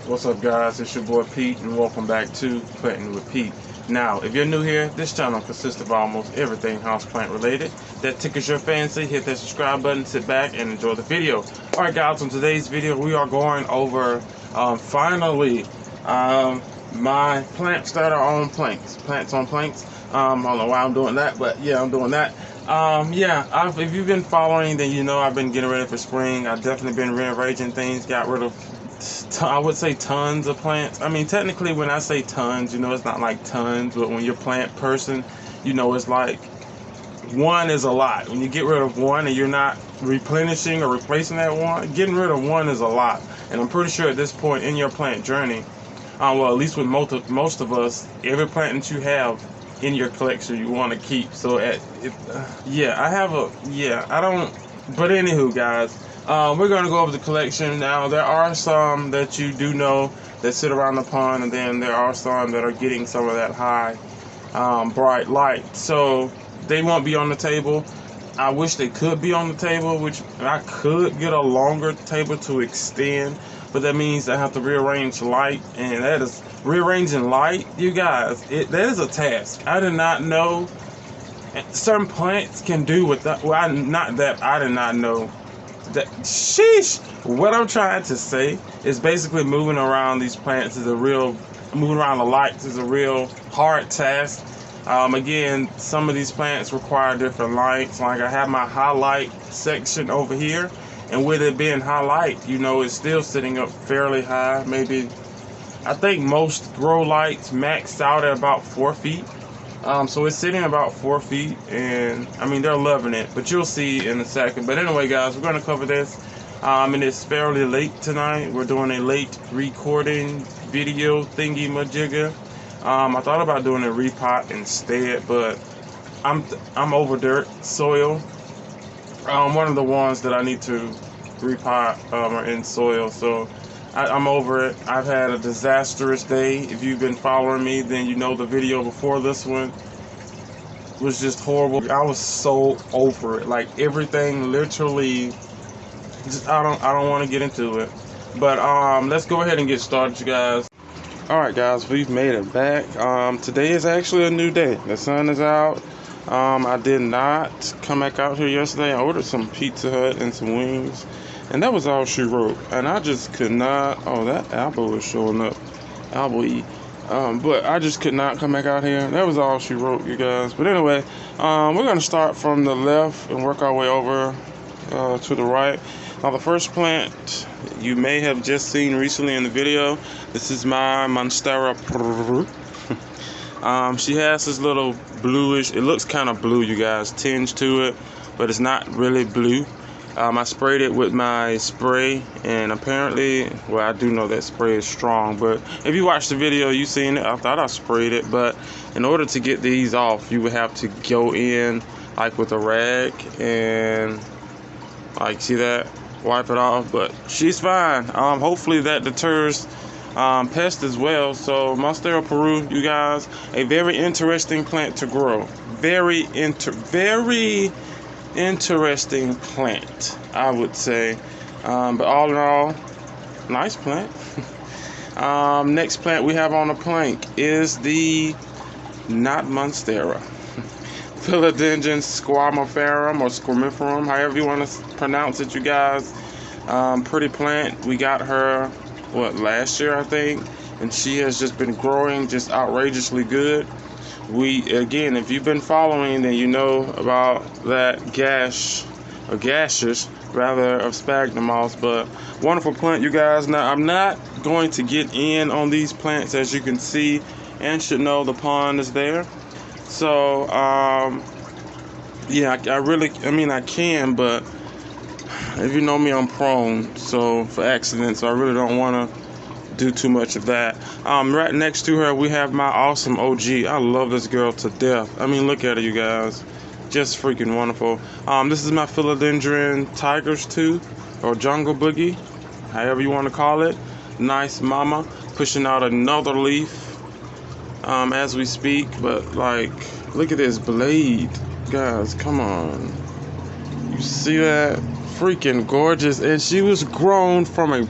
What's up, guys? It's your boy Pete, and welcome back to Planting with Pete. Now, if you're new here, this channel consists of almost everything houseplant related that tickles your fancy. Hit that subscribe button, sit back, and enjoy the video. Alright, guys, on today's video, we are going over finally my plants that are on planks. Plants on planks. I don't know why I'm doing that, but yeah, I'm doing that. If you've been following, then you know I've been getting ready for spring. I've definitely been rearranging things, got rid of I would say tons of plants. I mean, technically, when I say tons, you know, it's not like tons, but when you're a plant person, you know, it's like one is a lot. When you get rid of one and you're not replenishing or replacing that one, getting rid of one is a lot. And I'm pretty sure at this point in your plant journey, well, at least with most of us, every plant that you have in your collection you want to keep. So but anywho, guys, we're going to go over the collection. Now, there are some that you do know that sit around the pond, and then there are some that are getting some of that high bright light, so they won't be on the table. I wish they could be on the table, which I could get a longer table to extend, but that means I have to rearrange light, and that is rearranging light, you guys, that is a task. I did not know certain plants can do with that. Well, I did not know that. Sheesh. What I'm trying to say is basically moving around these plants moving around the lights is a real hard task. Again, some of these plants require different lights. Like I have my highlight section over here, and with it being highlight, you know, it's still sitting up fairly high. Maybe, I think most grow lights max out at about 4 feet. So it's sitting about 4 feet, and I mean, they're loving it, but you'll see in a second. But anyway, guys, we're going to cover this, and it's fairly late tonight. We're doing a late recording video thingy majigger. I thought about doing a repot instead, but I'm over dirt soil. One of the ones that I need to repot are in soil, so I'm over it. I've had a disastrous day. If you've been following me, then you know the video before this one was just horrible. I was so over it. Like everything literally just, I don't want to get into it. But let's go ahead and get started, you guys. Alright, guys, we've made it back. Today is actually a new day. The sun is out. I did not come back out here yesterday. I ordered some Pizza Hut and some wings, and that was all she wrote. And I just could not. Oh, that apple is showing up. Apple-y. But I just could not come back out here. That was all she wrote, you guys. But anyway, we're going to start from the left and work our way over to the right. Now, the first plant you may have just seen recently in the video. This is my Monstera. She has this little bluish, it looks kind of blue, you guys, tinge to it, but it's not really blue. I sprayed it with my spray, and apparently, well, I do know that spray is strong, but if you watch the video, you seen it. I thought I sprayed it, but in order to get these off, you would have to go in like with a rag and like, see that, wipe it off. But she's fine. Hopefully that deters Pest as well. So Monstera Peru, you guys, a very interesting plant to grow. Very interesting plant, I would say. But all in all, nice plant. Next plant we have on the plank is the not Monstera, Philodendron squamiferum or squamiferum, however you want to pronounce it, you guys. Pretty plant. We got her last year, I think, and she has just been growing just outrageously good. Again, if you've been following, then you know about that gaseous rather of sphagnum moss. But wonderful plant, you guys. Now, I'm not going to get in on these plants, as you can see and should know. The pond is there, so yeah, I can, but if you know me, I'm prone for accidents, so I really don't want to do too much of that. Right next to her, we have my awesome OG. I love this girl to death. I mean, look at her, you guys. Just freaking wonderful. This is my Philodendron Tiger's Tooth, or Jungle Boogie, however you want to call it. Nice mama, pushing out another leaf as we speak. But like, look at this blade, guys. Come on, you see that? Freaking gorgeous. And she was grown from a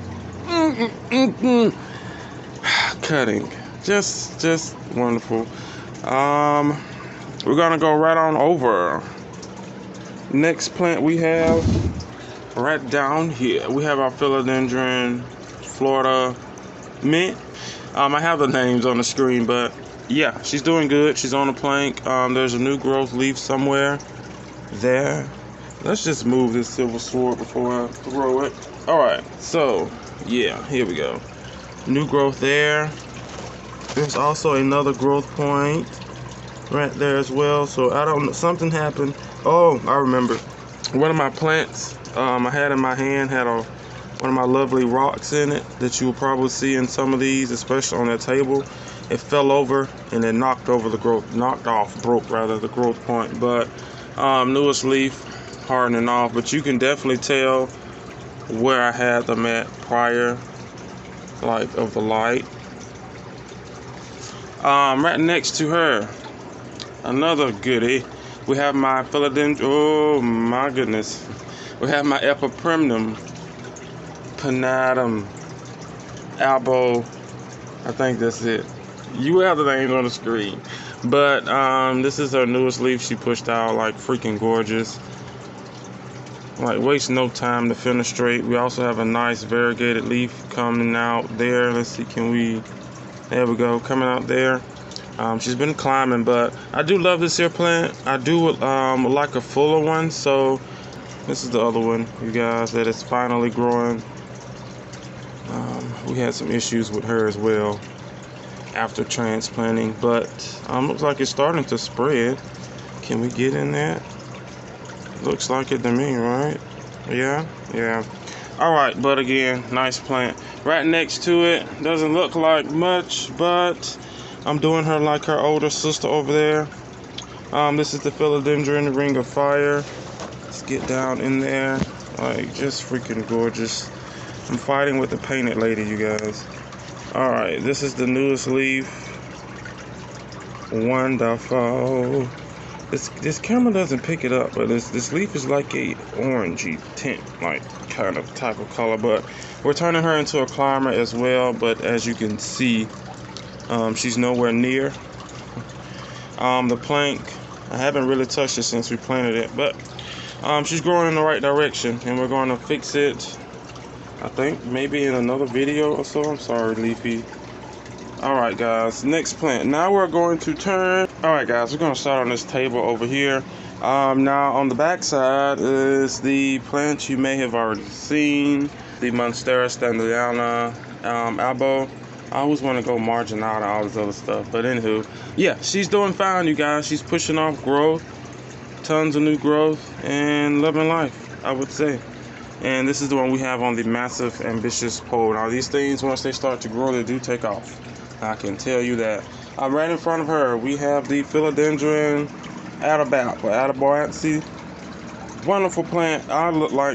cutting. Just wonderful. We're gonna go right on over. Next plant we have right down here. We have our Philodendron Florida Mint. I have the names on the screen, but yeah, she's doing good. She's on the plank. There's a new growth leaf somewhere there. Let's just move this silver sword before I throw it. All right, so yeah, here we go. New growth there. There's also another growth point right there as well. So I don't know, something happened. Oh, I remember. One of my plants I had in my hand had one of my lovely rocks in it that you will probably see in some of these, especially on that table. It fell over and it knocked off the growth point. But newest leaf hardening off, but you can definitely tell where I had them at prior, like of the light. Right next to her, another goodie. We have my Philodendron. Oh my goodness. We have my Epiprimnum Panatum Albo. I think that's it. You have the names on the screen. But this is her newest leaf she pushed out, like freaking gorgeous. Like waste no time to fenestrate. We also have a nice variegated leaf coming out there. Let's see, there we go, coming out there. She's been climbing, but I do love this here plant. I do like a fuller one, so this is the other one, you guys, that is finally growing. We had some issues with her as well after transplanting, but looks like it's starting to spread. Can we get in that? Looks like it to me, right? Yeah. All right, but again, nice plant. Right next to it, doesn't look like much, but I'm doing her like her older sister over there. This is the Philodendron Ring of Fire. Let's get down in there. Like, just freaking gorgeous. I'm fighting with the painted lady, you guys. All right, this is the newest leaf. Wonderful. This camera doesn't pick it up, but this leaf is like a orangey tint, like kind of type of color. But we're turning her into a climber as well. But as you can see, she's nowhere near. The plank, I haven't really touched it since we planted it, but she's growing in the right direction, and we're going to fix it, I think maybe in another video or so. I'm sorry, Leafy. Alright guys, next plant. Now we're going to turn. Alright guys, we're going to start on this table over here. Now on the back side is the plant you may have already seen, the Monstera Stand Albo. I always want to go marginal and all this other stuff, but anywho, yeah, she's doing fine, you guys. She's pushing off growth, tons of new growth, and loving life, I would say. And this is the one we have on the massive ambitious pole. Now these things, once they start to grow, they do take off. I can tell you that. Right in front of her, we have the Philodendron Adaboyancy. Wonderful plant.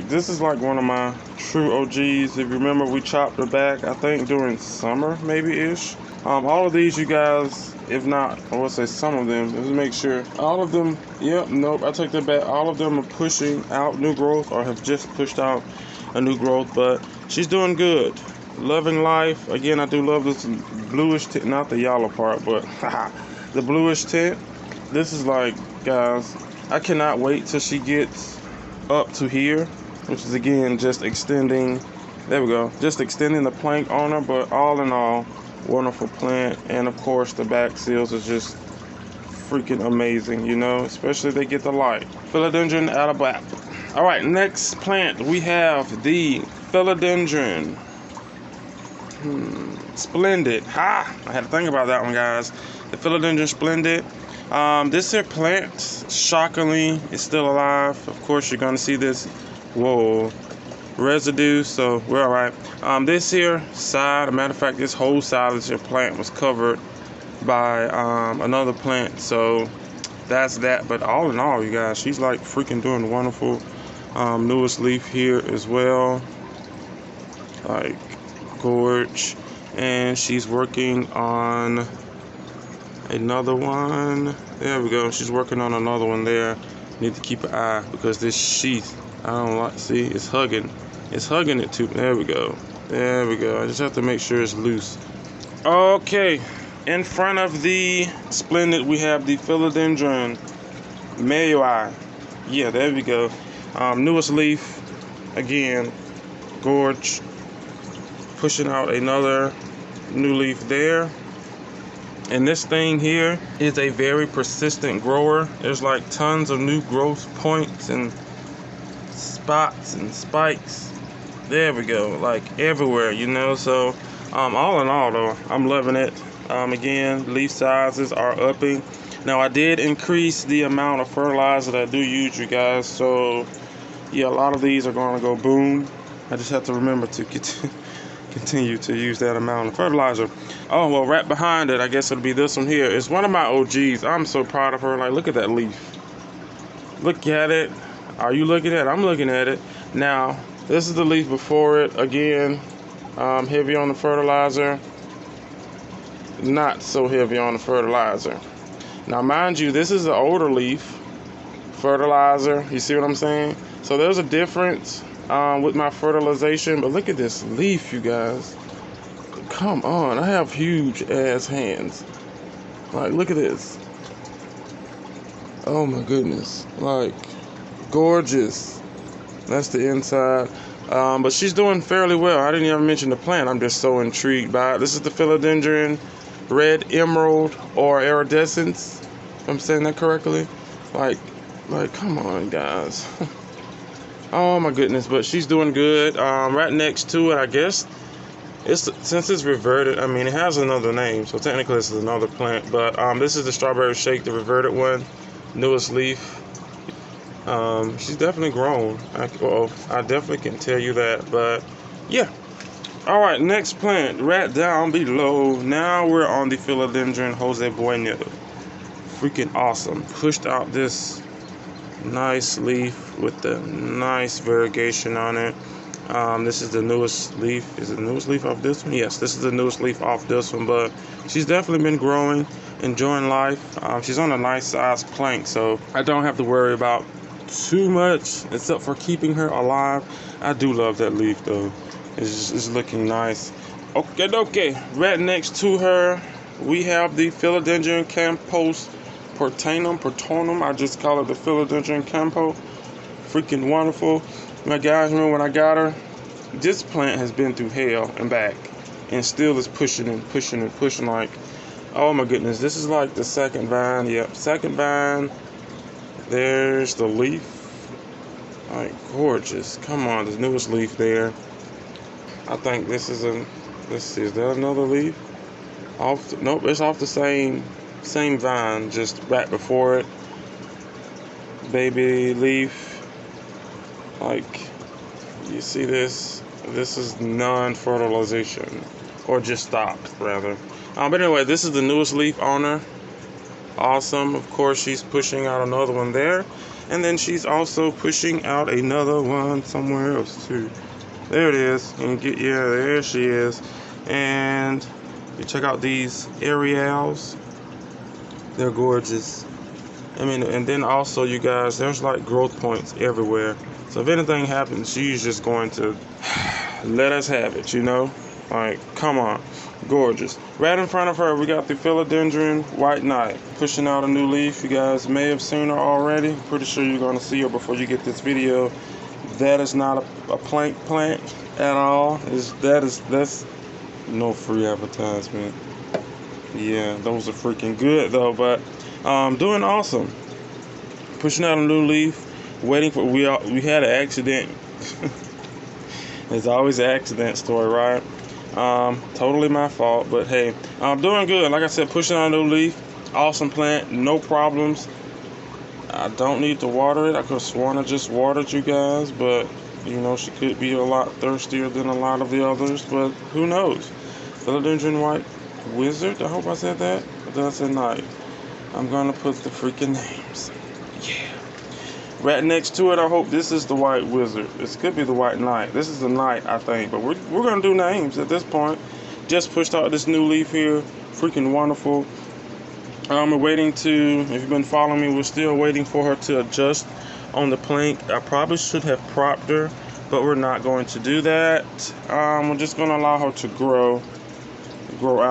This is like one of my true OGs. If you remember, we chopped her back, I think during summer, maybe-ish. All of these, you guys, if not, I would say some of them, let's make sure. All of them, nope, I take that back. All of them are pushing out new growth or have just pushed out a new growth, but she's doing good. Loving life. Again, I do love this bluish tint, not the yellow part, but the bluish tint. This is like, guys, I cannot wait till she gets up to here, which is again just extending, there we go, just extending the plank on her. But all in all, wonderful plant. And of course the back seals is just freaking amazing, you know, especially if they get the light. Philodendron Adaboyancy. All right, next plant we have the Philodendron Splendid. I had to think about that one, guys. The Philodendron Splendid. This here plant, shockingly, is still alive. Of course, you're gonna see this, residue, so we're all right. This here side, a matter of fact, this whole side of this here plant was covered by another plant, so that's that. But all in all, you guys, she's like freaking doing wonderful. Newest leaf here as well, like gorge. And she's working on another one. There we go. She's working on another one there. Need to keep an eye because this sheath, I don't like, see, it's hugging it too. There we go. I just have to make sure it's loose. Okay, in front of the Splendid, we have the Philodendron Mayoi. Yeah, there we go. Newest leaf, again, gorge. Pushing out another new leaf there. And this thing here is a very persistent grower. There's like tons of new growth points and spots and spikes. There we go, like everywhere, you know. So all in all though, I'm loving it. Again, leaf sizes are upping. Now I did increase the amount of fertilizer that I do use, you guys. So yeah, a lot of these are going to go boom. I just have to remember to continue to use that amount of fertilizer. Oh, well, right behind it, I guess it'll be this one here. It's one of my OGs. I'm so proud of her. Like, look at that leaf. Look at it. Are you looking at it? I'm looking at it. Now, this is the leaf before it. Again, heavy on the fertilizer. Not so heavy on the fertilizer. Now, mind you, this is the older leaf. Fertilizer. You see what I'm saying? So there's a difference with my fertilization. But look at this leaf, you guys. Come on. I have huge ass hands. Like, look at this. Oh, my goodness. Like, gorgeous. That's the inside. But she's doing fairly well. I didn't even mention the plant. I'm just so intrigued by it. This is the Philodendron Red Emerald or Iridescence, if I'm saying that correctly. Like, come on, guys. Oh my goodness, but she's doing good. Right next to it, I guess, since it's reverted, I mean, it has another name, so technically this is another plant. But this is the Strawberry Shake, the reverted one, newest leaf. She's definitely grown. I definitely can tell you that. But yeah. All right, next plant, right down below. Now we're on the Philodendron Jose Boy. Freaking awesome. Pushed out this nice leaf with the nice variegation on it. This is the newest leaf. Is it the newest leaf off this one? Yes, this is the newest leaf off this one. But she's definitely been growing, enjoying life. She's on a nice size plank, so I don't have to worry about too much except for keeping her alive. I do love that leaf though. It's looking nice. Okay. Right next to her, we have the Philodendron Campos Portanum. I just call it the Philodendron Campo. Freaking wonderful. My guys, remember when I got her? This plant has been through hell and back, and still is pushing and pushing and pushing. Like, oh my goodness, this is like the second vine. Yep, second vine. There's the leaf. Like, gorgeous. Come on, the newest leaf there. I think this is let's see, is that another leaf? Nope, it's off the same vine, just right before it. Baby leaf. Like, you see this? This is non-fertilization, or just stopped rather. But anyway, this is the newest leaf on her. Awesome. Of course, she's pushing out another one there, and then she's also pushing out another one somewhere else too. There it is. And there she is. And you check out these aerials. They're gorgeous. I mean, and then also, you guys, there's like growth points everywhere. So if anything happens, she's just going to let us have it, you know? Like, come on. Gorgeous. Right in front of her, we got the Philodendron White Knight pushing out a new leaf. You guys may have seen her already. Pretty sure you're going to see her before you get this video. That is not a plant at all. That's no free advertisement. Yeah, those are freaking good though. But doing awesome. Pushing out a new leaf. Waiting for we had an accident. There's always an accident story, right? Totally my fault, but hey, I'm doing good. Like I said, pushing out a new leaf. Awesome plant, no problems. I don't need to water it. I could have sworn I just watered you guys, but you know, she could be a lot thirstier than a lot of the others, but who knows? Philodendron White Wizard, I hope I said that. But did I say Knight? I'm gonna put the freaking names. Yeah. Right next to it, I hope this is the White Wizard. This could be the White Knight. This is the Knight, I think, but we're gonna do names at this point. Just pushed out this new leaf here. Freaking wonderful. We're waiting to, if you've been following me, we're still waiting for her to adjust on the plank. I probably should have propped her, but we're not going to do that. We're just going to allow her to grow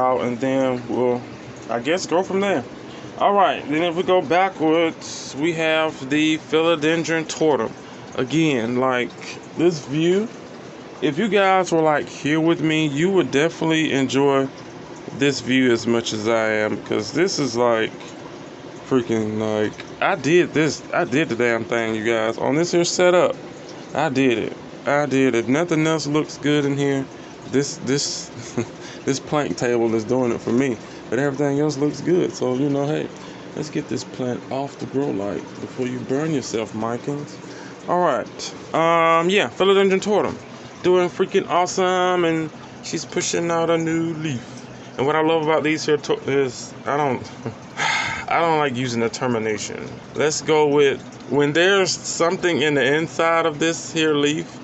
out, and then we'll, I guess, go from there. All right, then if we go backwards, we have the Philodendron Tortum. Again, like this view, if you guys were like here with me, you would definitely enjoy this view as much as I am, because this is like freaking, like, I did the damn thing, you guys, on this here setup. I did it. Nothing else looks good in here. This this plank table is doing it for me, but everything else looks good. So, you know, hey, let's get this plant off the grow light before you burn yourself, Mikins. All right, yeah, Philodendron Tortum doing freaking awesome, and she's pushing out a new leaf. And what I love about these here is I don't like using the termination. Let's go with, when there's something in the inside of this here leaf,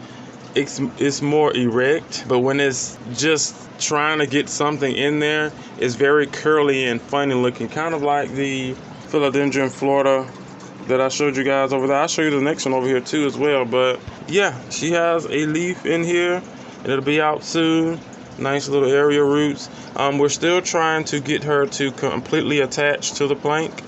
it's more erect, but when it's just trying to get something in there, it's very curly and funny looking, kind of like the Philodendron Florida that I showed you guys over there. I'll show you the next one over here too as well. But yeah, she has a leaf in here, and it'll be out soon. Nice little area roots. We're still trying to get her to completely attach to the plank.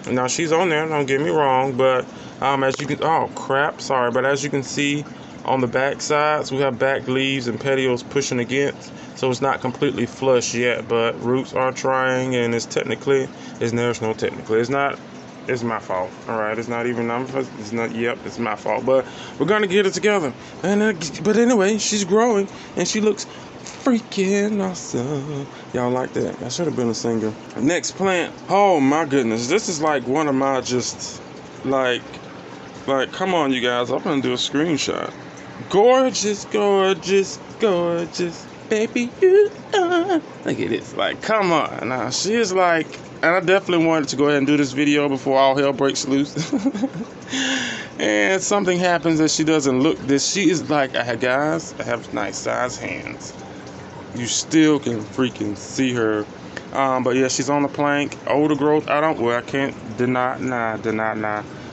Now she's on there, don't get me wrong, but as you can, oh crap, sorry, but as you can see on the back sides, we have back leaves and petioles pushing against, so it's not completely flush yet, but roots are trying, and it's my fault. All right, it's not even, it's not, yep, it's my fault, but we're gonna get it together. And but anyway, she's growing, and she looks freaking awesome. Y'all like that? I should have been a singer. Next plant. Oh my goodness, this is like one of my just like come on, you guys, I'm gonna do a screenshot. Gorgeous, baby, you are. Look at this, like, come on. Now she is like, and I definitely wanted to go ahead and do this video before all hell breaks loose. And something happens that she doesn't look this. She is like, guys, I have nice size hands. You still can freaking see her. But yeah, she's on the plank. Older growth. I can't deny.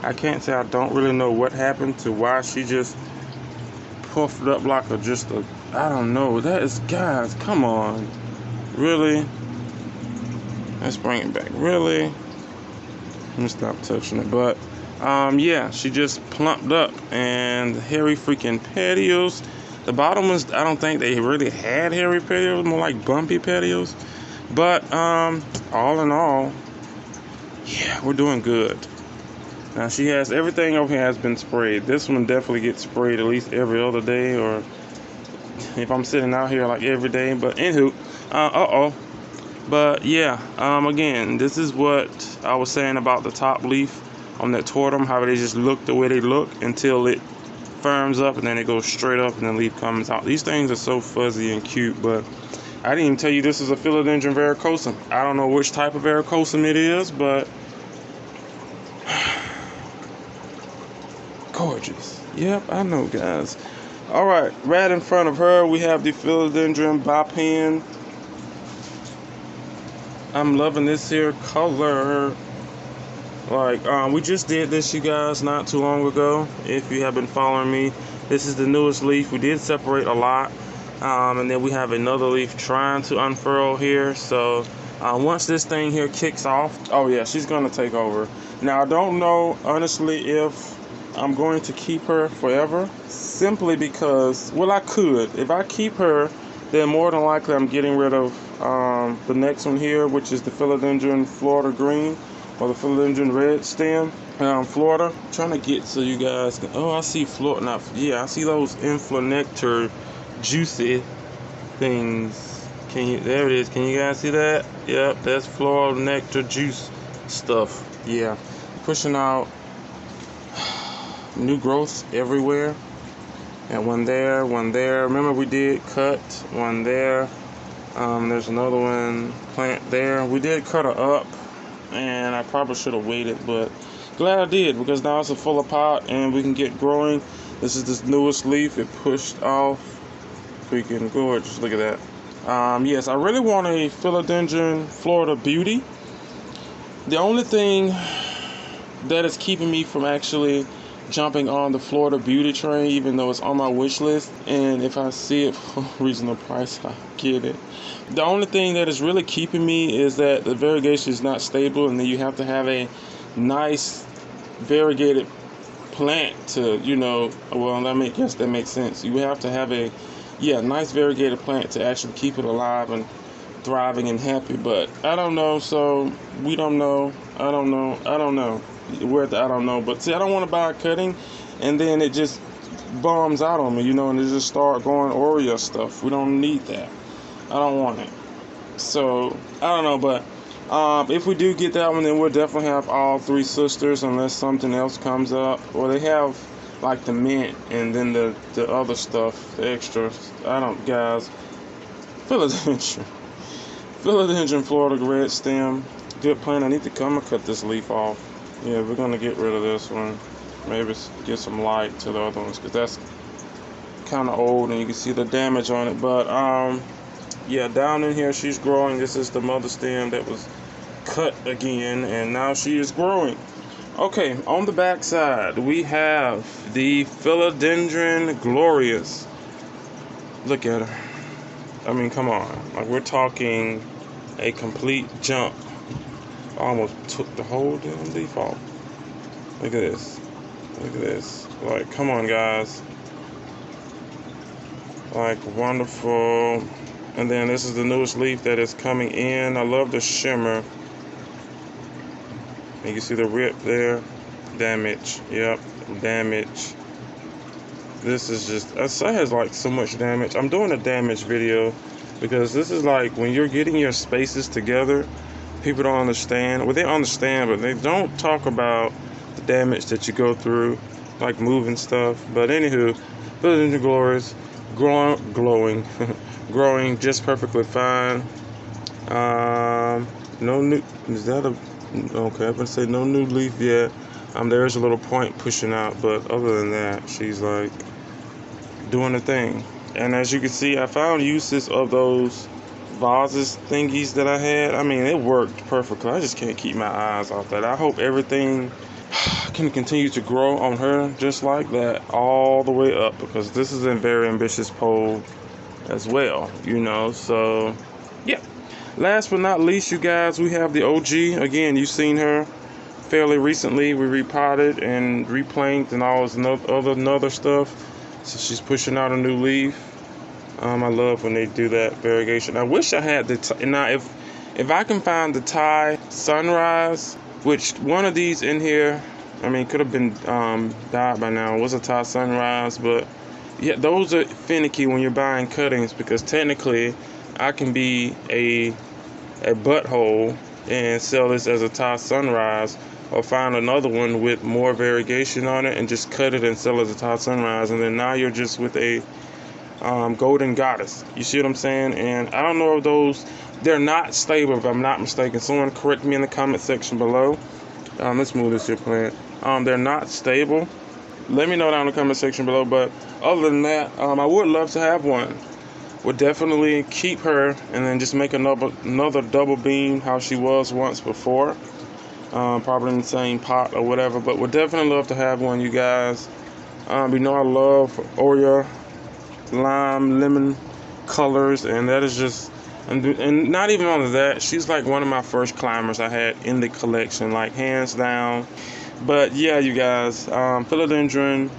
I can't say I don't really know what happened to why she just puffed up like I don't know. That is, guys, come on. Really? Let's bring it back. Really? Let me stop touching it. But yeah, she just plumped up, and hairy freaking petioles. The bottom ones, I don't think they really had hairy petioles, more like bumpy petioles. But all in all, yeah, we're doing good. Now she has, everything over here has been sprayed. This one definitely gets sprayed at least every other day, or if I'm sitting out here like every day. But anywho, but yeah, again, this is what I was saying about the top leaf on that Tortum, how they just look the way they look until it firms up, and then it goes straight up, and the leaf comes out. These things are so fuzzy and cute. But I didn't even tell you this is a Philodendron Varicosa. I don't know which type of Varicosa it is, but gorgeous. Yep, I know, guys. All right, right in front of her we have the Philodendron Bypan. I'm loving this here color. Like, we just did this, you guys, not too long ago. If you have been following me, this is the newest leaf. We did separate a lot, and then we have another leaf trying to unfurl here. So once this thing here kicks off, oh yeah, she's gonna take over. Now I don't know honestly if I'm going to keep her forever, simply because, well, I could. If I keep her, then more than likely I'm getting rid of the next one here, which is the Philodendron Florida Green, or the Philodendron Red Stem, Florida. I'm trying to get so you guys can, oh, I see Florida. Now, yeah, I see those inflonectar juicy things. There it is. Can you guys see that? Yep, that's floral nectar juice stuff. Yeah, pushing out new growth everywhere. And one there. Remember, we did cut one there. There's another one plant there. We did cut her up, and I probably should have waited, but glad I did, because now it's a fuller pot and we can get growing. This is this newest leaf. It pushed off. Freaking gorgeous. Look at that. Yes, I really want a Philodendron Florida Beauty. The only thing that is keeping me from actually jumping on the Florida beauty train, even though it's on my wish list. And if I see it for a reasonable price, I'll get it. The only thing that is really keeping me is that the variegation is not stable, and then you have to have a nice variegated plant to, well, I guess that makes sense. You have to have a nice variegated plant to actually keep it alive and thriving and happy. But I don't know, so we don't know. I don't know. We're at the I don't know. But see, I don't want to buy a cutting and then it just bombs out on me, and it just start going Oreo stuff. We don't need that. I don't want it. So I don't know, but if we do get that one, then we'll definitely have all three sisters, unless something else comes up. Or they have like the mint and then the other stuff, the extras. Guys. Philodendron Florida red stem. Good plant. I need to come and cut this leaf off. Yeah, we're gonna get rid of this one. Maybe get some light to the other ones, because that's kind of old and you can see the damage on it. But yeah, down in here she's growing. This is the mother stem that was cut again, and now she is growing. Okay, on the back side we have the Philodendron Glorious. Look at her. I mean, come on. Like, we're talking a complete jump. Almost took the whole damn leaf off. Look at this. Look at this. Like, come on, guys. Like, wonderful. And then this is the newest leaf that is coming in. I love the shimmer. You can see the rip there. Damage. Yep, damage. This is just, that has like so much damage. I'm doing a damage video because this is like when you're getting your spaces together, people don't understand. Well, they understand, but they don't talk about the damage that you go through, like moving stuff. But anywho, Philodendron Glorious, growing just perfectly fine. No new, is that a, okay, I'm gonna say no new leaf yet. There's a little point pushing out, but other than that, she's like doing the thing. And as you can see, I found uses of those vases thingies that I had. I mean, it worked perfectly. I just can't keep my eyes off that. I hope everything can continue to grow on her just like that all the way up, because this is a very ambitious pole as well, so yeah. Last but not least, you guys, we have the OG. Again, you've seen her fairly recently. We repotted and replanked and all this other stuff. So she's pushing out a new leaf. I love when they do that variegation. I wish I had now if I can find the Thai Sunrise, which one of these in here, I mean, could have been died by now. It was a Thai Sunrise, but yeah, those are finicky when you're buying cuttings, because technically I can be a butthole and sell this as a Thai Sunrise, or find another one with more variegation on it and just cut it and sell it as a Thai Sunrise, and then now you're just with a golden goddess. You see what I'm saying? And I don't know if those, they're not stable, if I'm not mistaken. Someone correct me in the comment section below. Let's move this here plant. They're not stable. Let me know down in the comment section below. But other than that, I would love to have one. Would definitely keep her and then just make another double beam how she was once before. Probably in the same pot or whatever, but would definitely love to have one, you guys. I love Oreo, lime, lemon colors, and that is just, and not even only that, she's like one of my first climbers I had in the collection, like hands down. But yeah, you guys, Philodendron,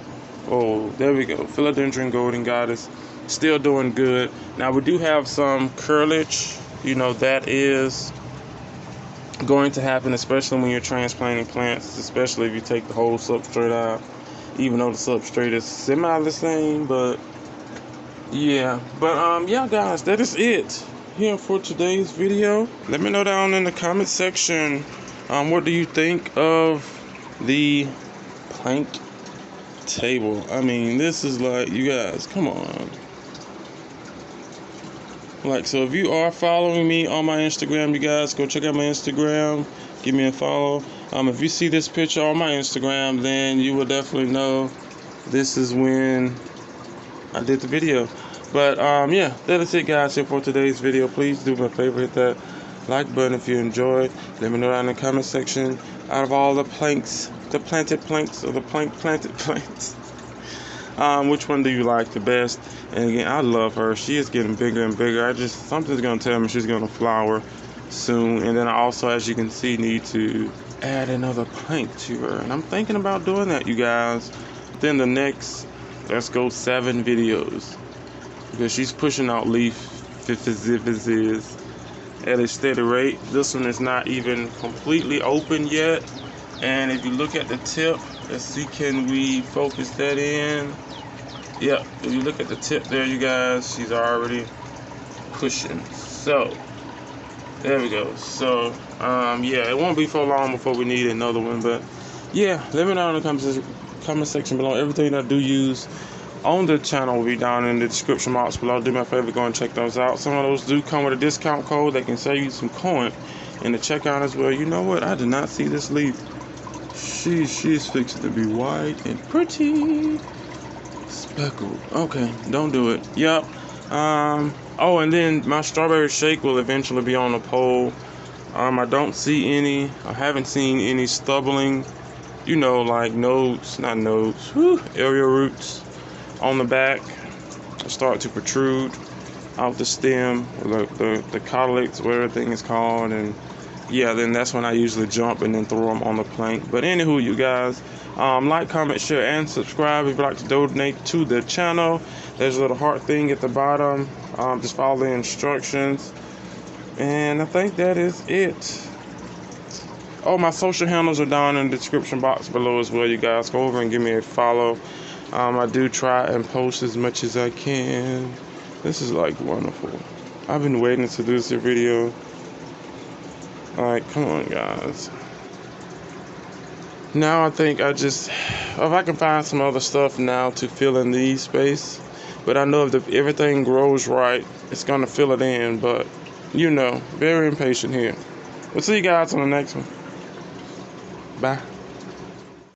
oh, there we go, Philodendron Golden Goddess, still doing good. Now we do have some curlage, that is going to happen, especially when you're transplanting plants, especially if you take the whole substrate out, even though the substrate is semi the same. But yeah, yeah, guys, that is it here for today's video. Let me know down in the comment section, what do you think of the plank table? I mean, this is like, you guys, come on. Like, so if you are following me on my Instagram, you guys, go check out my Instagram, give me a follow. If you see this picture on my Instagram, then you will definitely know this is when I did the video. But yeah, that is it, guys, here for today's video. Please do me a favor, hit that like button if you enjoyed. Let me know down in the comment section, out of all the planks, the planted planks, or the planted plants, which one do you like the best? And again, I love her. She is getting bigger and bigger. Something's gonna tell me she's gonna flower soon. And then I also, as you can see, need to add another plank to her, and I'm thinking about doing that, you guys. Then the next, let's go 7 videos, because she's pushing out leaf at a steady rate. This one is not even completely open yet, and if you look at the tip, let's see, can we focus that in? Yep, if you look at the tip there, you guys, she's already pushing. So there we go. So yeah, it won't be for long before we need another one, but yeah, let me know in the comment section below. Everything that I do use on the channel will be down in the description box below. Do me a favor, go and check those out. Some of those do come with a discount code that can save you some coin in the checkout as well. You know what? I did not see this leaf. She's fixing to be white and pretty speckled. Okay, don't do it. Yep. Oh, and then my strawberry shake will eventually be on the pole. I don't see any. I haven't seen any stubbling, you know, like area roots on the back start to protrude out the stem, the calyx, whatever thing is called, and yeah, then that's when I usually jump and then throw them on the plank. But anywho, you guys, like, comment, share, and subscribe if you'd like to donate to the channel. There's a little heart thing at the bottom. Just follow the instructions, and I think that is it. Oh, my social handles are down in the description box below as well, you guys. Go over and give me a follow. I do try and post as much as I can. This is like wonderful. I've been waiting to do this video. Like, come on, guys. Now I think if I can find some other stuff now to fill in the space. But I know if everything grows right, it's gonna fill it in. But, you know, very impatient here. We'll see you guys on the next one. Bye.